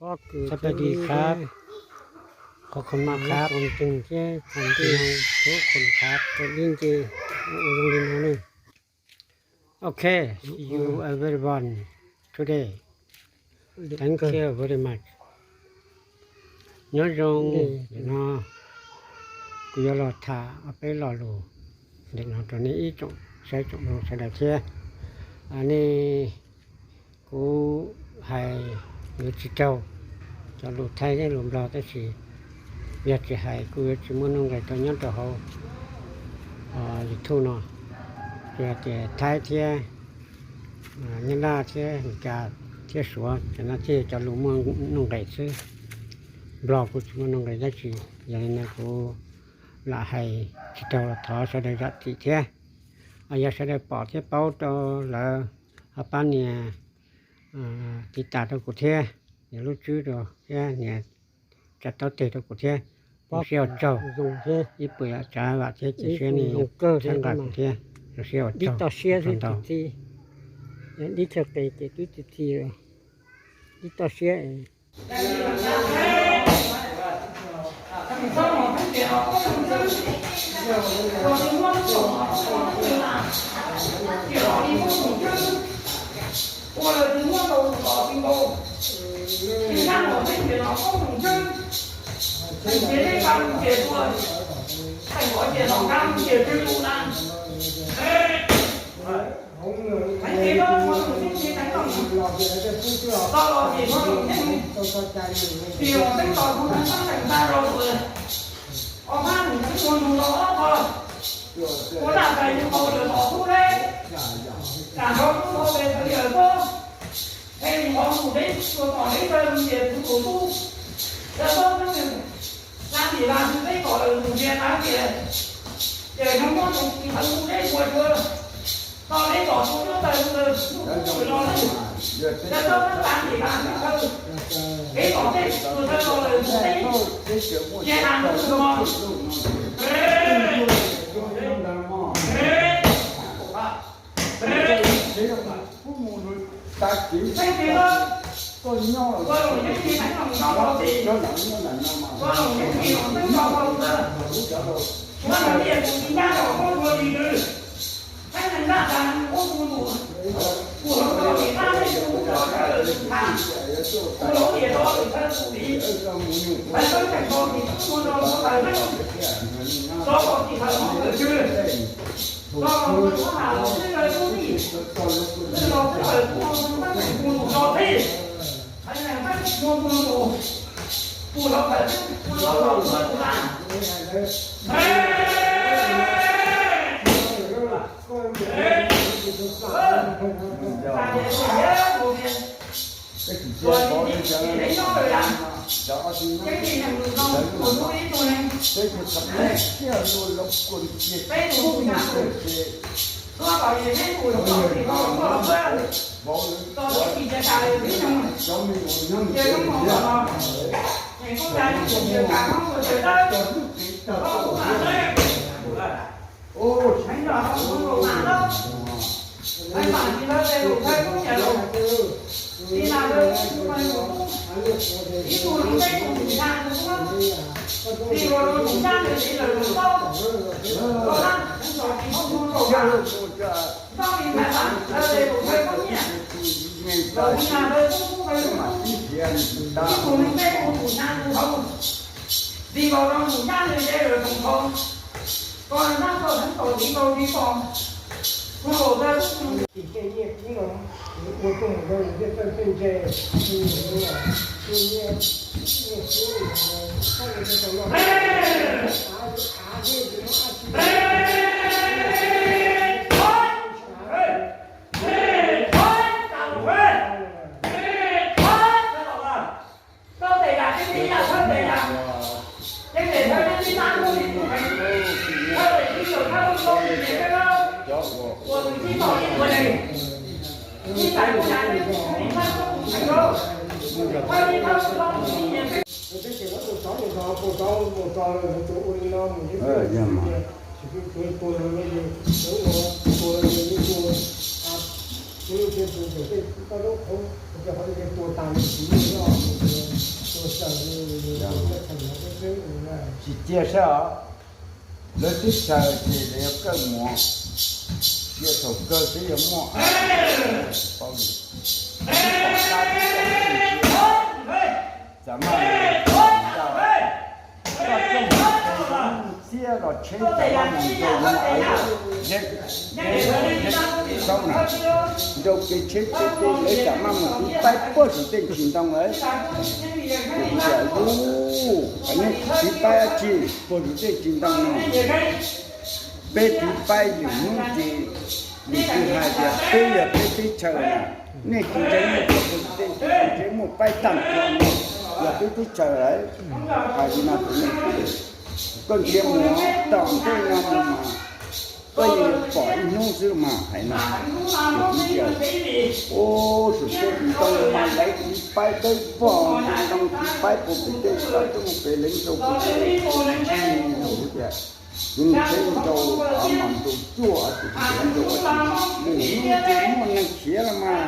สวัสดีครับขอบคุณมากครับผมจึงที่ทำที่ทุกคนครับตัวลิงจีโรงเรียนนี้โอเค you everyone today thank you very much nhớ rằng nó cứ giờ lọt thả ở bên lò lù để nó cho nên ít trọng sẽ trọng nó sẽ đạt chưa anh ấy cũng hay người chỉ trâu cho lụt thay cái lụm lò tới chỉ việc chỉ hay cứ chỉ muốn nông người tôi nhớ cho họ dịch thu nó việc chỉ thay thế nhân ra thế cả thế số cho nó thế cho lụm nông người chứ lò của chúng nông người giá trị vậy nên cũng là hay chỉ trâu là thọ sẽ được giá trị thế giờ sẽ được bỏ thế bao cho là ở ban nhà thì trả cho cụ thể nhà lúc trước rồi thế nhà trả tao tiền cho cụ thể siêu trâu dùng thế ít bữa trả lại thế chỉ xe này cơ sang cả cụ thể rồi siêu trâu đi tàu xe thì đi theo cái thì rồi đi tàu xe我的情况都是搞冰冻，你看我这血脑高统针，写这刚写作，还我写脑刚写蜘蛛呢，还写到我有些写在上面，到了写我有些，比我这搞出来上来大肉子，我看你们我弄到了，我大概就搞得好出来。然后我在这里说，哎，你往土里，我往那边也不土土，然后那个哪里啦？是这个土边哪里？也从我从你们土里过去，到那个土就在那个土土上了，然后那哪里啦？那个那个这土在那个土里，也哪能什么？Cái gì đó, con nhau rồi, con những gì đánh lòng nhau đâu thì, con những gì nó đánh nhau đâu nữa, con làm gì cũng nhà đâu con vừa gì nữa, anh thành ra là con buồn buồn, buồn nó bị ta đấy, buồn nó là thằng, buồn nó thì đó thì ta xử lý, anh nói thành con thì buồn nó phải đấy, đó còn thì phải nói được chưa? Đó còn có nào cái lời tôi gì, cái lời cái lời tôi nó thế, anh này bắt buồn nó phải buồn nó làm, cái gì thằng người con của tôi đi tôi này, cái đồ nhà tôi, tôi bảo gì cái đồ đó thì con có quen, tôi chỉ để xài cái trong, chơi không có mà, này con trai nó cũng chơi cả không có chơi đâu, có cũng là đấy, anh đó không có mà đâu, anh bảo gì đó đây cũng thấy cũng nhà đâu. Đi nào đâu, nhưng mà đi tù đi đây cũng chỉ ra đúng không? Đi rồi cũng ra được thì là đúng không? Có lắm, rồi thì không mua đồ cả. Sau thì phải bán, đây cũng thấy có nhỉ? Rồi đi nào đây cũng phải đúng không? Đi tù đi đây cũng ra đúng không? Đi vào trong cũng ra được đây rồi cũng không? Còn ra rồi hắn tội đi đâu đi còn? Rồi ra cũng我跟我说，你这份这些，你在不在？你看不看着？快点他帮你免费。我这些我都找不着，不找就我领导没有。这样嘛。就是多了那个，生活多了你多啊，所有些东西，到时候我这好像给多单子，你知道吗？介绍，那这首是那个么？这首歌是有么？包里，咱们接了钱，咱们收呢，就给钱给咱们180点钱当来。อันนี้ที่ไปจีปนได้จริงต้องไปที่ไปอยู่นู่นจีนี่คือหายใจไปอย่าไปที่เชิญนี่คือใจหมดคนได้ใจหมดไปตั้งตัวอย่าไปที่เชิญหายใจมาตรงนี้ก็เยี่ยมหัวต้องได้นำมาก็ยังปล่อยนู่นซื้อมาให้นะอยู่ที่เดียวโอ้สุดยอดต้องมาไหลที่ไปได้บ่ต้องที่ไปปุ๊บได้ก็ต้องไปเล่นตัวปุ๊บdùng trên đầu ở màn đầu chua thì cái đầu hủ nó chỉ muốn năng khía là mà